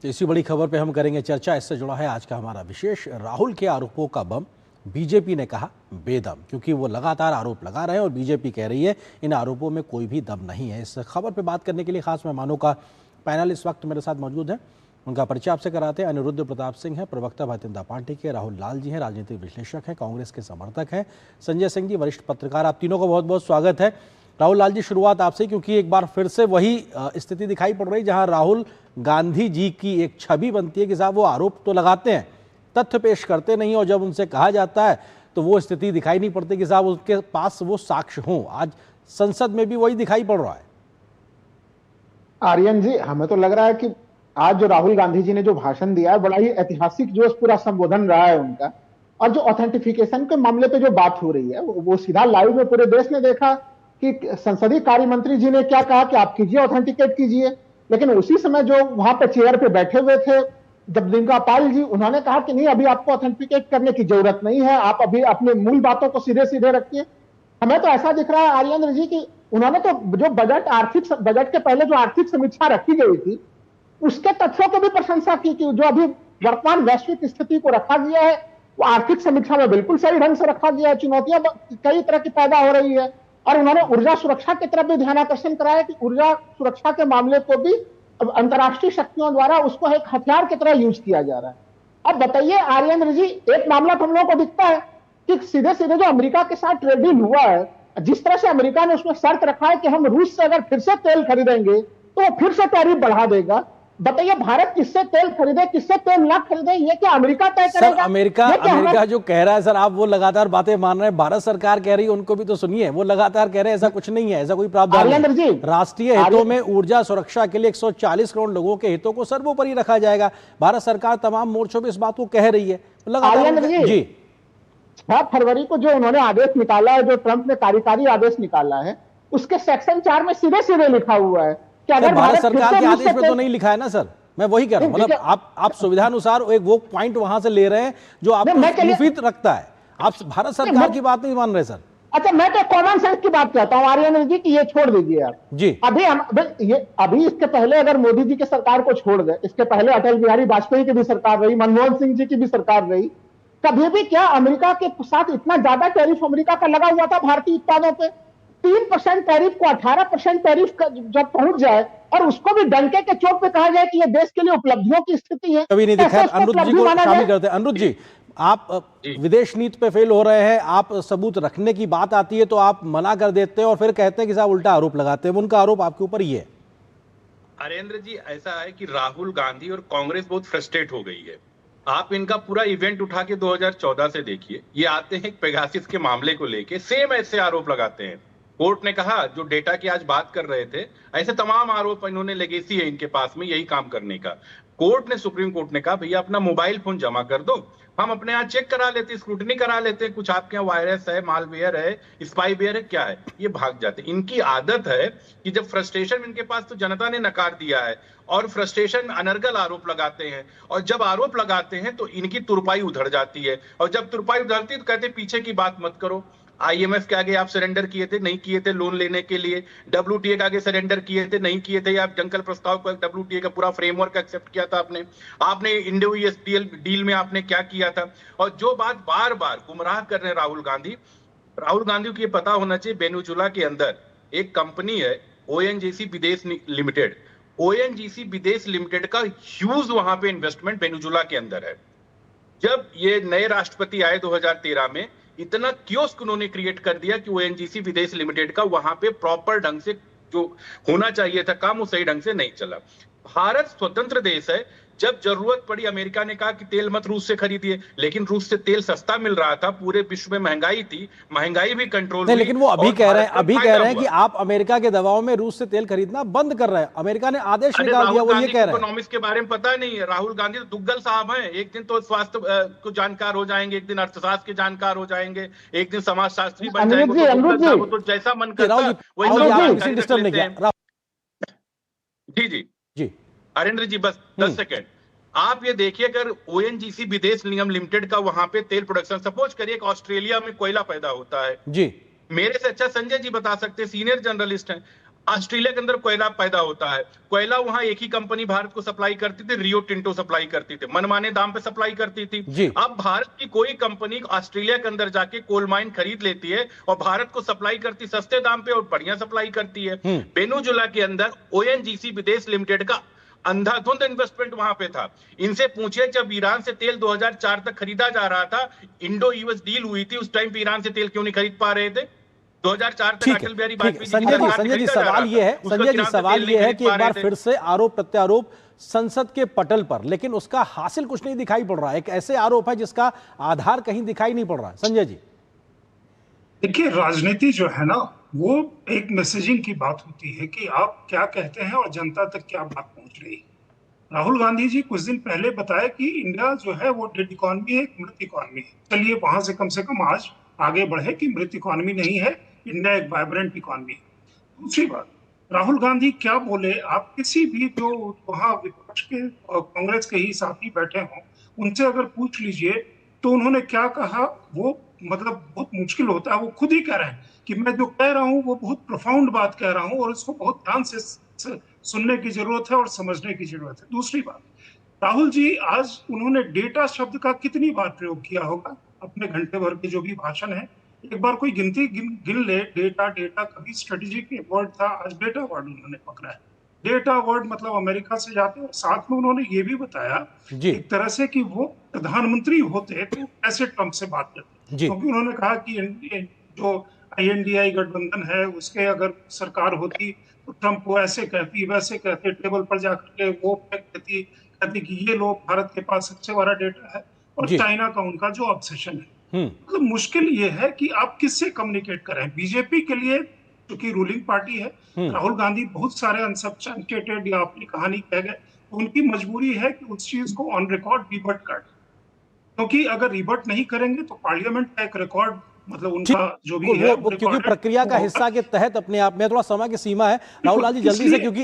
तो इसी बड़ी खबर पे हम करेंगे चर्चा। इससे जुड़ा है आज का हमारा विशेष। राहुल के आरोपों का बम बीजेपी ने कहा बेदम, क्योंकि वो लगातार आरोप लगा रहे हैं और बीजेपी कह रही है इन आरोपों में कोई भी दम नहीं है। इस खबर पे बात करने के लिए खास मेहमानों का पैनल इस वक्त मेरे साथ मौजूद है। उनका परिचय आपसे कराते हैं। अनिरुद्ध प्रताप सिंह है, प्रवक्ता भारतीय जनता पार्टी के। राहुल लाल जी हैं, राजनीतिक विश्लेषक हैं, कांग्रेस के समर्थक हैं। संजय सिंह जी, वरिष्ठ पत्रकार। आप तीनों का बहुत बहुत स्वागत है। राहुल लाल जी, शुरुआत आपसे, क्योंकि एक बार फिर से वही स्थिति दिखाई पड़ रही जहां राहुल गांधी जी की एक छवि बनती है कि साहब वो आरोप तो लगाते हैं, तथ्य पेश करते नहीं, और जब उनसे कहा जाता है तो वो स्थिति दिखाई नहीं पड़ती कि साहब उसके पास वो साक्ष्य हों। आज संसद में भी वही दिखाई पड़ रहा है। आर्यन जी, हमें तो लग रहा है कि आज जो राहुल गांधी जी ने जो भाषण दिया है, बड़ा ही ऐतिहासिक जो पूरा संबोधन रहा है उनका। और जो ऑथेंटिफिकेशन के मामले पे जो बात हो रही है वो सीधा लाइव में पूरे देश ने देखा कि संसदीय कार्य मंत्री जी ने क्या कहा कि आप कीजिए, ऑथेंटिकेट कीजिए। लेकिन उसी समय जो वहां पे चेयर पे बैठे हुए थे जगदम्बिका पाल जी, उन्होंने कहा कि नहीं, अभी आपको ऑथेंटिकेट करने की जरूरत नहीं है, आप अभी अपने मूल बातों को सीधे सीधे रखिए। हमें तो ऐसा दिख रहा है आर्यन जी कि उन्होंने तो जो बजट के पहले जो आर्थिक समीक्षा रखी गई थी उसके तथ्यों की भी प्रशंसा की कि जो अभी वर्तमान वैश्विक स्थिति को रखा गया है वो आर्थिक समीक्षा में बिल्कुल सही ढंग से रखा गया है। चुनौतियां कई तरह की पैदा हो रही है और उन्होंने ऊर्जा सुरक्षा की तरफ भी ध्यान आकर्षण कराया कि ऊर्जा सुरक्षा के मामले को भी अंतर्राष्ट्रीय शक्तियों द्वारा उसको एक हथियार की तरह यूज किया जा रहा है। अब बताइए आर्यन जी, एक मामला तो हम लोगों को दिखता है कि सीधे सीधे जो अमेरिका के साथ ट्रेड डील हुआ है, जिस तरह से अमेरिका ने उसमें शर्त रखा है कि हम रूस से अगर फिर से तेल खरीदेंगे तो वो फिर से टैरिफ बढ़ा देगा। बताइए भारत किससे तेल खरीदे, किससे तेल ना खरीदे, ये क्या अमेरिका तय करेगा? सर, अमेरिका जो कह रहा है, सर आप वो लगातार बातें मान रहे हैं। भारत सरकार कह रही है, उनको भी तो सुनिए। वो लगातार कह रहे हैं ऐसा कुछ नहीं है, ऐसा कोई प्रावधान नहीं। राष्ट्रीय हितों में ऊर्जा सुरक्षा के लिए 140 करोड़ लोगों के हितों को सर्वोपरि रखा जाएगा। भारत सरकार तमाम मोर्चों पर इस बात को कह रही है लगातार। जी, 6 फरवरी को जो उन्होंने आदेश निकाला है, जो ट्रंप ने कार्यकारी आदेश निकाला है, उसके सेक्शन 4 में सीधे सीधे लिखा हुआ है कि अगर भारत सरकार के आदेश में तो नहीं लिखा है ना सर। मैं वही कह रहा हूं, मतलब आप सुविधानुसार एक वो पॉइंट वहां से ले रहे हैं जो आपको मुफीद रखता है। आप भारत सरकार की बात नहीं मान रहे सर। अच्छा, मैं तो कॉमन सेंस की बात कहता हूं आर्यन जी कि ये छोड़ दीजिए आप जी। अभी इसके पहले अगर मोदी जी की सरकार को छोड़ दे, इसके पहले अटल बिहारी वाजपेयी की भी सरकार रही, मनमोहन सिंह जी की भी सरकार रही, कभी भी क्या अमेरिका के साथ इतना ज्यादा टैरिफ अमेरिका का लगा हुआ था भारतीय उत्पादों पे? 3% टैरिफ को 18% टैरिफ जब पहुंच जाए और उसको भी डंके के चोट पे कहा जाए कि ये देश के लिए उपलब्धियों की स्थिति है, कभी नहीं दिखा। अनिरुद्ध जी को शामिल करते हैं। अनिरुद्ध जी, आप विदेश नीति पे फेल हो रहे हैं, आप सबूत रखने की बात आती है तो आप मना कर देते हैं और फिर कहते हैं कि साहब उल्टा आरोप लगाते हैं। उनका आरोप आपके ऊपर ही है। हरेंद्र जी, ऐसा है कि राहुल गांधी और कांग्रेस बहुत फ्रस्ट्रेट हो गई है। आप इनका पूरा इवेंट उठा के 2014 से देखिए। ये आते हैं पेगासिस के मामले को लेके, सेम ऐसे आरोप लगाते हैं। कोर्ट ने कहा, जो डेटा की आज बात कर रहे थे, ऐसे तमाम आरोप इन्होंने, लेगेसी है इनके पास में यही काम करने का। कोर्ट ने, सुप्रीम कोर्ट ने कहा भैया अपना मोबाइल फोन जमा कर दो, हम अपने यहाँ चेक करा लेते, स्क्रूटनी करा लेते, कुछ आपके यहाँ वायरस है, मालवेयर है, स्पाईवेयर है, क्या है। ये भाग जाते। इनकी आदत है कि जब फ्रस्ट्रेशन इनके पास, तो जनता ने नकार दिया है और फ्रस्ट्रेशन अनर्गल आरोप लगाते हैं, और जब आरोप लगाते हैं तो इनकी तुरपाई उधड़ जाती है, और जब तुरपाई उधड़ती है तो कहते पीछे की बात मत करो। आईएमएफ के आगे आप सरेंडर किए थे, नहीं किए थे लोन लेने के लिए। डब्ल्यूटीए के आगे सरेंडर किए थे, नहीं किए थे। आप जंगल प्रस्ताव को, डब्ल्यूटीए का पूरा फ्रेमवर्क एक्सेप्ट किया था आपने इंडो यूएस डील में आपने क्या किया था। और जो बात बार बार गुमराह कर रहे हैं राहुल गांधी को ये पता होना चाहिए, वेनेजुएला के अंदर एक कंपनी है ओएनजीसी विदेश लिमिटेड। ओएनजीसी विदेश लिमिटेड का ह्यूज वहां पे इन्वेस्टमेंट वेनेजुएला के अंदर है। जब ये नए राष्ट्रपति आए 2013 में, इतना कियोस्क उन्होंने क्रिएट कर दिया कि ओएनजीसी विदेश लिमिटेड का वहां पे प्रॉपर ढंग से जो होना चाहिए था काम, वो सही ढंग से नहीं चला। भारत स्वतंत्र देश है। जब जरूरत पड़ी, अमेरिका ने कहा कि तेल मत रूस से खरीदिए, लेकिन रूस से तेल सस्ता मिल रहा था, पूरे विश्व में महंगाई थी, महंगाई भी कंट्रोल हुई। लेकिन वो अभी कह रहे हैं कि आप अमेरिका के दबाव में रूस से तेल खरीदना बंद कर रहे हैं। अमेरिका ने आदेश निकाल दिया, वो ये कह रहे हैं। इकोनॉमिक्स के बारे में पता नहीं है। राहुल गांधी तो दुग्गल साहब हैं। एक दिन तो स्वास्थ्य को जानकार हो जाएंगे, एक दिन अर्थशास्त्र के जानकार हो जाएंगे, एक दिन समाजशास्त्री बन जाएंगे। तो जैसा मन करता है। जी हरेंद्र जी, बस 10 सेकेंड आप ये देखिए, अगर ओएनजीसी विदेश निगम लिमिटेड का वहां पे तेल प्रोडक्शन, सपोज करिए कि ऑस्ट्रेलिया में कोयला पैदा होता है जी, मेरे से अच्छा संजय जी बता सकते हैं, सीनियर जर्नलिस्ट हैं। ऑस्ट्रेलिया के अंदर कोयला पैदा होता है, कोयला वहां एक ही कंपनी भारत को सप्लाई करती थी, रियो टिंटो सप्लाई करती थी, मनमाने दाम पे सप्लाई करती थी। अब भारत की कोई कंपनी ऑस्ट्रेलिया के अंदर जाके कोल माइन खरीद लेती है और भारत को सप्लाई करती सस्ते दाम पे और बढ़िया सप्लाई करती है। वेनेजुएला के अंदर ओएनजीसी विदेश लिमिटेड का अंधाधुंध इन्वेस्टमेंट वहां पे था। इनसे पूछिए, जब ईरान से तेल 2004 तक खरीदा जा रहा था, इंडो यूएस डील हुई थी, उस टाइम पे ईरान से तेल क्यों नहीं खरीद पा रहे थे? 2004 तक अटल बिहारी वाजपेयी जी संजय जी सवाल ये है, संजय जी सवाल ये है कि एक बार फिर से आरोप प्रत्यारोप संसद के पटल पर, लेकिन उसका हासिल कुछ नहीं दिखाई पड़ रहा है। एक ऐसे आरोप है जिसका आधार कहीं दिखाई नहीं पड़ रहा है। संजय जी देखिए, राजनीति जो है ना, वो एक मैसेजिंग की बात होती है कि आप क्या कहते हैं और जनता तक क्या बात पहुंच रही है। राहुल गांधी जी कुछ दिन पहले बताया कि इंडिया जो है वो डेड इकोनॉमी है, एक मृत इकोनॉमी है। चलिए वहां से कम आज आगे बढ़े कि मृत इकोनॉमी नहीं है, इंडिया एक वाइब्रेंट इकोनॉमी है। दूसरी बात, राहुल गांधी क्या बोले, आप किसी भी जो वहां विपक्ष के कांग्रेस के ही साथी बैठे हों उनसे अगर पूछ लीजिए तो उन्होंने क्या कहा, वो मतलब बहुत मुश्किल होता है। वो खुद ही कह रहे हैं कि मैं जो कह रहा हूं वो बहुत प्रोफाउंड बात कह रहा हूं और उसको बहुत ध्यान से सुनने की जरूरत है और समझने की जरूरत है। दूसरी बात, राहुल जी आज उन्होंने डेटा शब्द का कितनी बार प्रयोग किया होगा अपने घंटे भर के जो भी भाषण है? एक बार कोई गिनती गिन ले। डेटा डेटा कभी स्ट्रेटेजिक वर्ड था, आज डेटा वर्ड उन्होंने पकड़ा है। डेटा वर्ड मतलब अमेरिका से जाते, और साथ में उन्होंने ये भी बताया एक तरह से कि वो प्रधानमंत्री होते तो ऐसे ट्रंप से बात करते, क्योंकि उन्होंने कहा कि जो INDI गठबंधन है उसके अगर सरकार होती तो ट्रंप को ऐसे कहती वैसे कहते, टेबल पर जाकर के वो कहती कि ये लोग भारत के पास सबसे बड़ा डेटा है और चाइना का उनका जो ऑब्सेशन है। मतलब मुश्किल ये है कि आप किससे कम्युनिकेट करें। बीजेपी के लिए क्योंकि रूलिंग पार्टी है, राहुल गांधी बहुत सारे अनसब्सटेंटिएटेड या अपनी कहानी कह गए, तो उनकी मजबूरी है कि उस चीज को ऑन रिकॉर्ड रिबट कर, क्योंकि अगर रिबट नहीं करेंगे तो पार्लियामेंट का एक रिकॉर्ड मतलब उनका जो भी है क्योंकि प्रक्रिया का हिस्सा के तहत अपने आप में थोड़ा समय की सीमा है। राहुल गांधी जल्दी से, क्योंकि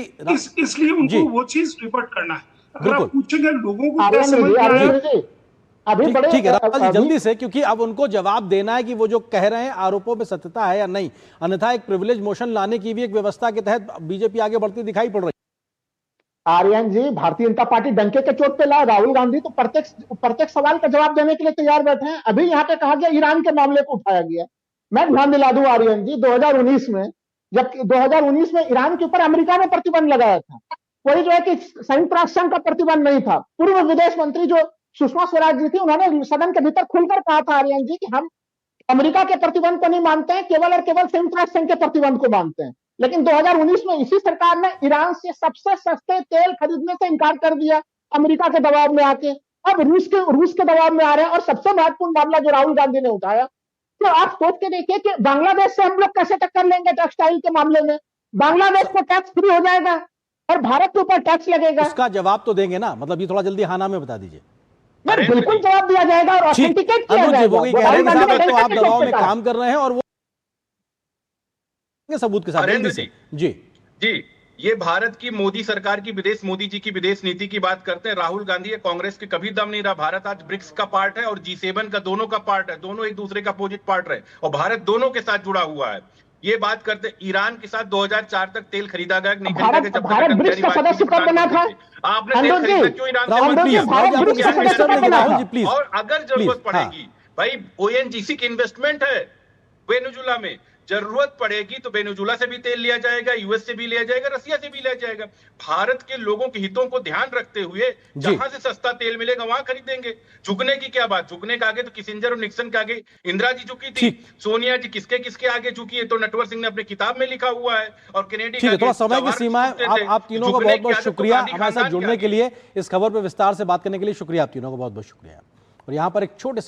इसलिए उनको वो चीज रिबट करना है। अगर आप पूछेंगे लोगों को क्या समझ में आए, ठीक है राहुल जी जल्दी से, क्योंकि अब उनको जवाब देना है कि वो जो कह रहे हैं आरोपों में सत्यता है या नहीं, अन्यथा एक प्रिविलेज मोशन लाने की भी एक व्यवस्था के तहत बीजेपी आगे बढ़ती दिखाई पड़ रही है। आर्यन जी, भारतीय जनता पार्टी डंके के चोट पे ला, राहुल गांधी तो प्रत्येक सवाल का जवाब देने के लिए तैयार बैठे हैं। अभी यहाँ पे कहा गया ईरान के मामले को उठाया गया। मैं ध्यान दिला दूं आर्यन जी, 2019 में जब 2019 में ईरान के ऊपर अमेरिका ने प्रतिबंध लगाया था, कोई जो है कि संयुक्त राष्ट्र संघ का प्रतिबंध नहीं था। पूर्व विदेश मंत्री जो सुषमा स्वराज जी थी, उन्होंने सदन के भीतर खुलकर कहा था आर्यन जी कि हम अमेरिका के प्रतिबंध को नहीं मानते हैं, केवल और केवल संयुक्त राष्ट्र संघ के प्रतिबंध को मानते हैं। लेकिन 2019 में इसी सरकार ने ईरान से सबसे सस्ते तेल खरीदने से इनकार कर दिया अमेरिका के दबाव में आके। अब रूस के दबाव में आ रहे हैं। और सबसे महत्वपूर्ण मामला जो राहुल गांधी ने उठाया, तो आप सोच के देखिए कि बांग्लादेश से हम लोग कैसे टक्कर लेंगे टेक्सटाइल के मामले में। बांग्लादेश को टैक्स फ्री हो जाएगा और भारत के ऊपर टैक्स लगेगा। उसका जवाब तो देंगे ना, मतलब ये थोड़ा जल्दी हाना में बता दीजिए। बिल्कुल जवाब दिया जाएगा और ऑथेंटिकेट किया जाएगा। तो आप दबाव में काम कर रहे हैं और वो सबूत के साथ जी ये भारत की मोदी सरकार की मोदी जी की विदेश नीति की बात करते हैं। राहुल गांधी या कांग्रेस के कभी दम नहीं रहा। भारत आज ब्रिक्स का पार्ट है और G7 का दोनों का पार्ट है। दोनों एक दूसरे का अपोजिट पार्ट रहे और भारत दोनों के साथ जुड़ा हुआ है। ये बात करते ईरान के साथ 2004 तक तेल खरीदा गया नहीं खरीदा गया, जब भारत ब्रिक्स का सदस्य कब बना था? आपने तेल खरीदा क्यों ईरान से? और अगर जरूरत पड़ेगी भाई, ONGC की इन्वेस्टमेंट है वेनेजुएला में, जरूरत पड़ेगी तो वेनेजुएला से भी तेल लिया जाएगा, यूएस से भी लिया जाएगा, रसिया से भी लिया जाएगा। भारत के लोगों के हितों को ध्यान रखते हुए जहां से सस्ता तेल मिलेगा वहां खरीदेंगे। झुकने की क्या बात, झुकने के आगे तो किसिंजर और निक्सन के आगे इंदिरा जी झुकी थी, सोनिया जी किसके किसके आगे झुकी है तो नटवर सिंह ने अपनी किताब में लिखा हुआ है। और कैनेडी का थोड़ा समय की सीमा है। आप तीनों को बहुत बहुत शुक्रिया हमारे साथ जुड़ने के लिए, इस खबर पर विस्तार से बात करने के लिए शुक्रिया। आप तीनों को बहुत बहुत शुक्रिया। और यहाँ पर एक छोटे